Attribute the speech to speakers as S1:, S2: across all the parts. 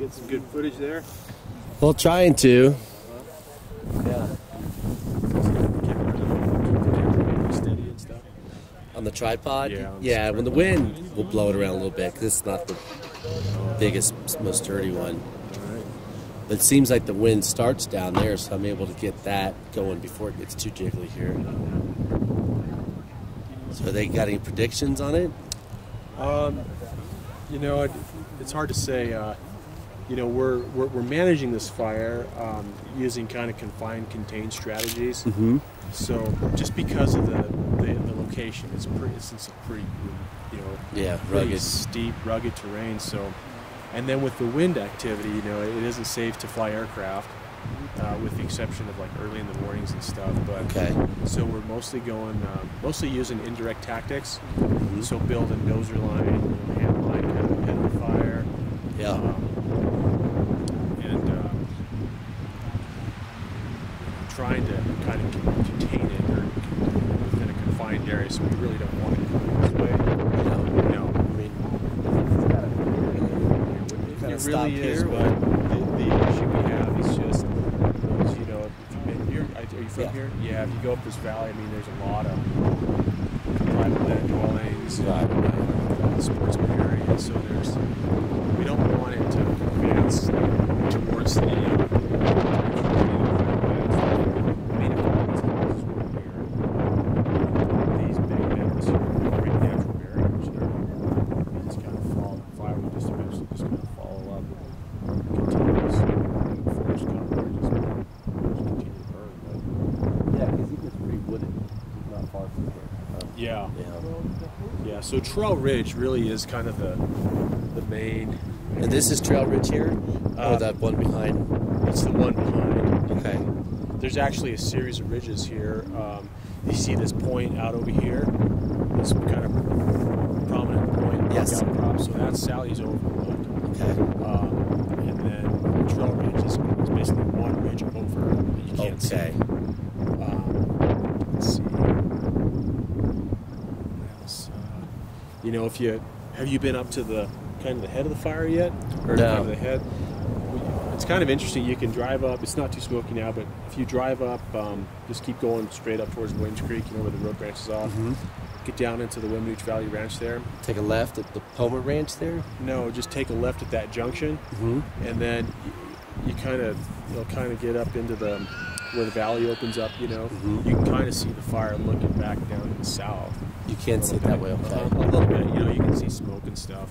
S1: get some good footage there?
S2: Well, trying to. Yeah.
S1: Steady and stuff.
S2: On the tripod?
S1: Yeah.
S2: When the wind will blow it around a little bit because it's not the biggest, most sturdy one.
S1: Right.
S2: But it seems like the wind starts down there, so I'm able to get that going before it gets too jiggly here. So they got any predictions on it?
S1: You know, it's hard to say. You know, we're managing this fire using kind of confined, contained strategies.
S2: Mm-hmm.
S1: So just because of the location, it's a pretty you know,
S2: rugged,
S1: steep, rugged terrain. So, and then with the wind activity, you know, it isn't safe to fly aircraft, with the exception of like early in the mornings and stuff. But so we're mostly using indirect tactics.
S2: Mm-hmm.
S1: So build a dozer line, hand line kind of ahead of the fire. Trying to kind of contain it or within a confined area, so we really don't want it going this way. No, I mean, it really is, but the issue we have is just, you know, if you've been here, are you from here? Yeah, if you go up this valley, I mean, there's a lot of private land dwellings, sportsman areas, so we don't want it to advance towards the So Trail Ridge really is kind of the main.
S2: And this is Trail Ridge here? Or that one behind?
S1: It's the one behind.
S2: Okay.
S1: There's actually a series of ridges here. You see this point out over here? This kind of prominent point.
S2: Yes.
S1: Outcrop. So that's Sally's Overlook.
S2: Okay.
S1: And then Trail Ridge is basically one ridge over that you can't see. Let's see. You know, have you been up to the kind of the head of the fire yet? Or
S2: no.
S1: Kind of the head? It's kind of interesting. You can drive up. It's not too smoky now, but if you drive up, just keep going straight up towards Williams Creek, you know, where the road branches off.
S2: Mm-hmm.
S1: Get down into the Wemnooch Valley Ranch there.
S2: Take a left at the Palmer Ranch there?
S1: No, just take a left at that junction, and then you kind of get up into where the valley opens up. You know, you can kind of see the fire looking back down to the south.
S2: You can't see it that way, okay?
S1: A little bit, you know, you can see smoke and stuff.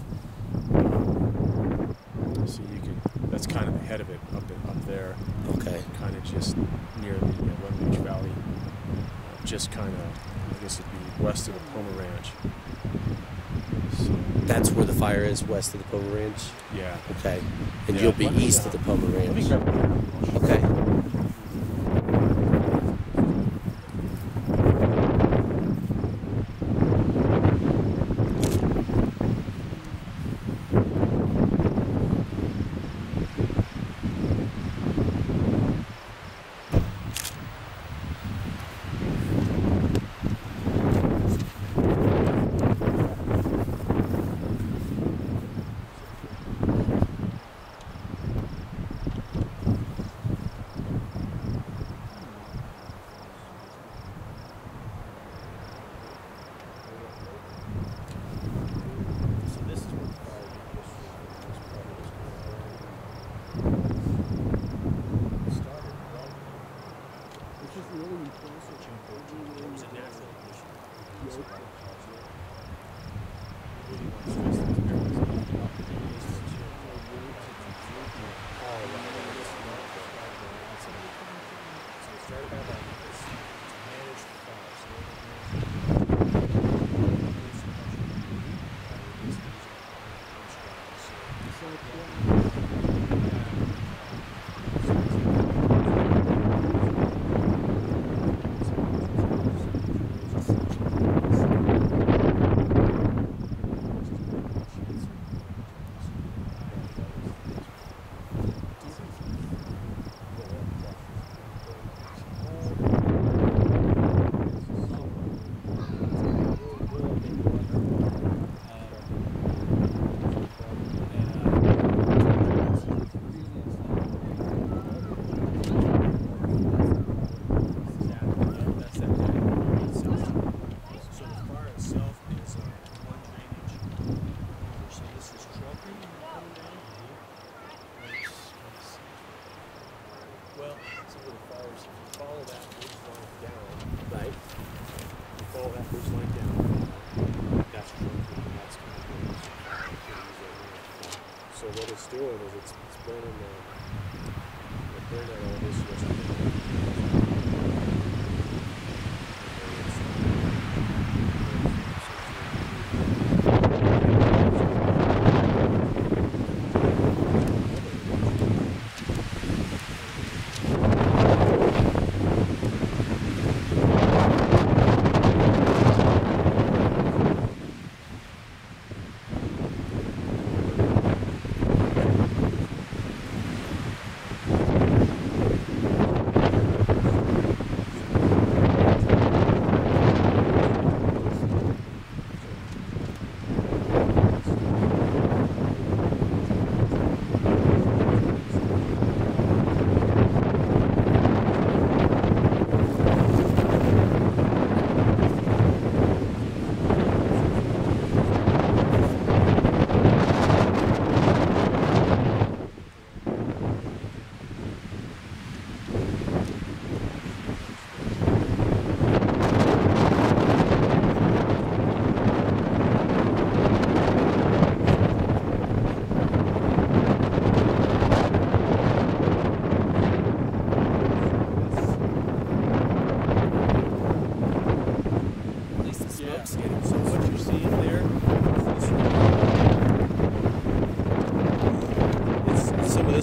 S1: So you can. That's kind of the head of it up there.
S2: Okay.
S1: Kind of just near the Wemnooch Valley. Just kind of, I guess it'd be west of the Palmer Ranch. So,
S2: that's where the fire is, west of the Palmer Ranch?
S1: Yeah.
S2: Okay. And you'll be east of the Palmer Ranch. Okay.
S1: it's doing is it's burning all this yesterday.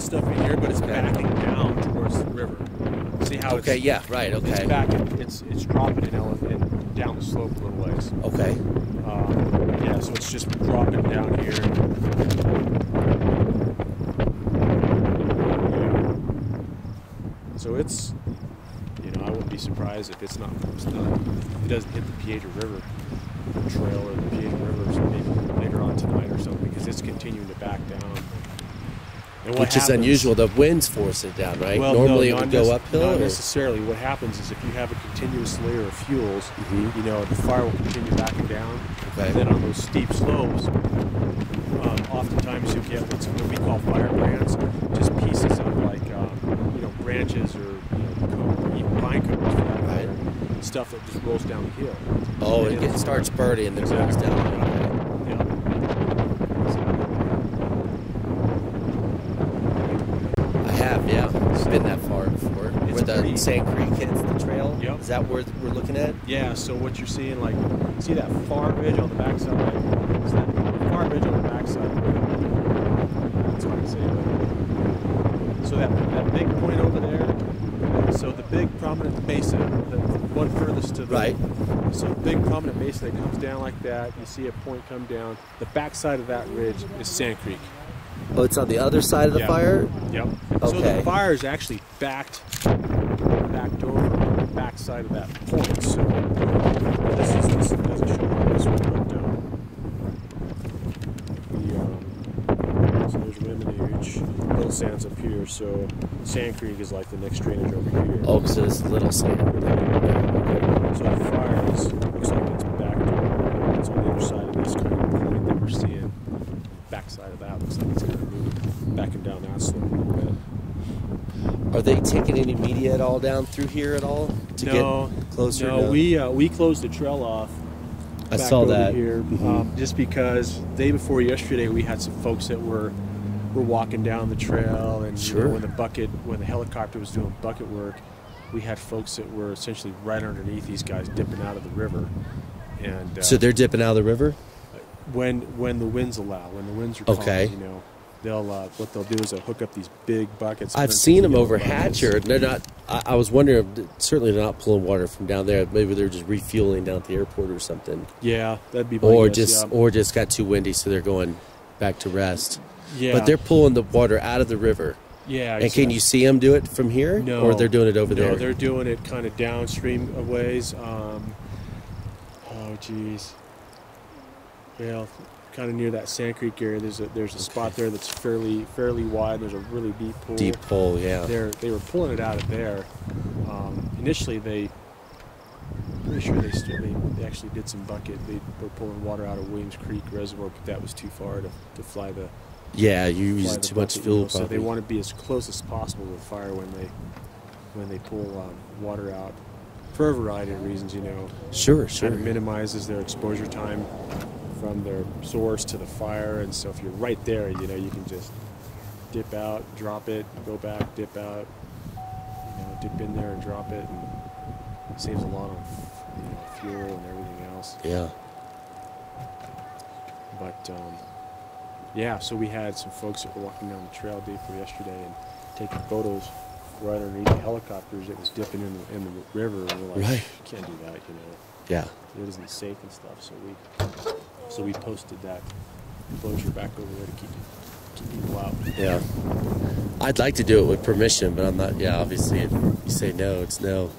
S1: Stuff in here, but it's backing down towards the river. See how
S2: okay, yeah, right, okay.
S1: It's backing, it's dropping and down the slope a little ways.
S2: Okay.
S1: Yeah, so it's just dropping down here. So it's, you know, I wouldn't be surprised if it doesn't hit the Piedra River trail or the Piedra River so maybe later on tonight or something, because it's continuing to back down.
S2: Which is unusual. The winds force it down, right?
S1: Well,
S2: normally it would go uphill?
S1: Not necessarily. What happens is if you have a continuous layer of fuels, you know, the fire will continue backing down.
S2: Okay.
S1: And then on those steep slopes, oftentimes you get what we call fire brands, just pieces of like, you know, branches or, you know, even pine cones for that matter, stuff that just rolls down the hill.
S2: Oh, it starts burning and then rolls down.
S1: Yeah.
S2: Yeah, it's been that far before. Where the Sand Creek hits the trail?
S1: Yep.
S2: Is that where we're looking at?
S1: Yeah, so what you're seeing, like, see that far ridge on the backside? Is that far ridge on the backside? That's what I'm saying. So that big point over there, so the big prominent basin, the one furthest to the
S2: right.
S1: So the big prominent basin that comes down like that, you see a point come down. The backside of that ridge is Sand Creek.
S2: Oh, it's on the other side of the fire?
S1: Yep.
S2: Okay.
S1: So the fire is actually backed over on the backside of that point. So this doesn't show on this one, but so there's Wimmenhuge, Little Sand's up here. So Sand Creek is like the next drainage over here.
S2: Oh, so it's Little Sand.
S1: So the fire looks like it's backed over. It's on the other side of this kind of point that we're seeing. Backside of that looks like it's kind of moving, backing down that slope a little bit.
S2: Are they taking any media at all down through here at all to get closer?
S1: No, we closed the trail off.
S2: I saw that
S1: here, just because the day before yesterday we had some folks that were walking down the trail, and you know, when the helicopter was doing bucket work, we had folks that were essentially right underneath these guys dipping out of the river, and
S2: so they're dipping out of the river.
S1: When the winds allow, when the winds are calm, you know, they'll what they'll do is they'll hook up these big buckets.
S2: I've seen them over Hatcher. They're not. I was wondering. Certainly they're not pulling water from down there. Maybe they're just refueling down at the airport or something.
S1: Yeah, that'd be.
S2: Or just got too windy, so they're going back to rest.
S1: Yeah.
S2: But they're pulling the water out of the river.
S1: Yeah.
S2: And can you see them do it from here?
S1: No.
S2: Or they're doing it over there?
S1: No, they're doing it kind of downstream a ways. Oh, geez. Well, kind of near that Sand Creek area, there's a spot there that's fairly wide. There's a really deep pool.
S2: Deep pool, yeah.
S1: They were pulling it out of there. Initially, pretty sure they actually did some bucket. They were pulling water out of Williams Creek Reservoir, but that was too far to fly the.
S2: Yeah, you use too much fuel.
S1: So they want to be as close as possible to the fire when they pull water out. For a variety of reasons, you know.
S2: Sure.
S1: Kind of minimizes their exposure time from their source to the fire, and so if you're right there, you know, you can just dip out, drop it, go back, dip out. Dip in there and drop it, and it saves a lot of fuel and everything else.
S2: Yeah.
S1: But yeah, so we had some folks that were walking down the trail day before yesterday and taking photos right underneath the helicopters that was dipping in the river, and we're like,
S2: right.
S1: You can't do that,
S2: Yeah.
S1: It isn't safe and stuff. So we posted that closure back over there to keep people out.
S2: Yeah. I'd like to do it with permission, but I'm not. Yeah, obviously, if you say no, it's no.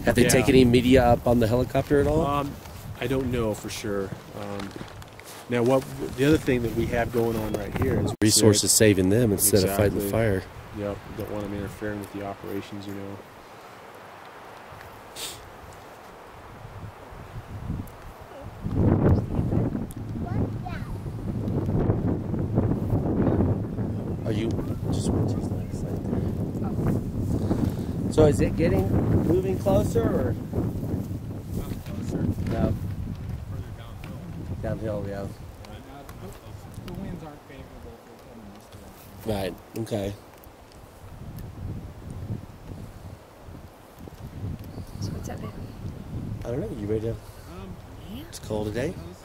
S2: Have they taken any media up on the helicopter at all?
S1: I don't know for sure. Now, the other thing that we have going on right here is
S2: resources saving them instead of fighting the fire.
S1: Yep, don't want them interfering with the operations,
S2: Are you just right there? So is it moving closer or?
S3: Not closer.
S2: No.
S3: Further downhill.
S2: Downhill, yeah.
S3: The winds aren't favorable for coming this direction.
S2: Right. Okay.
S4: So what's up, baby?
S2: I don't know. You ready to?
S4: Yeah.
S2: It's cold today.
S3: No, this is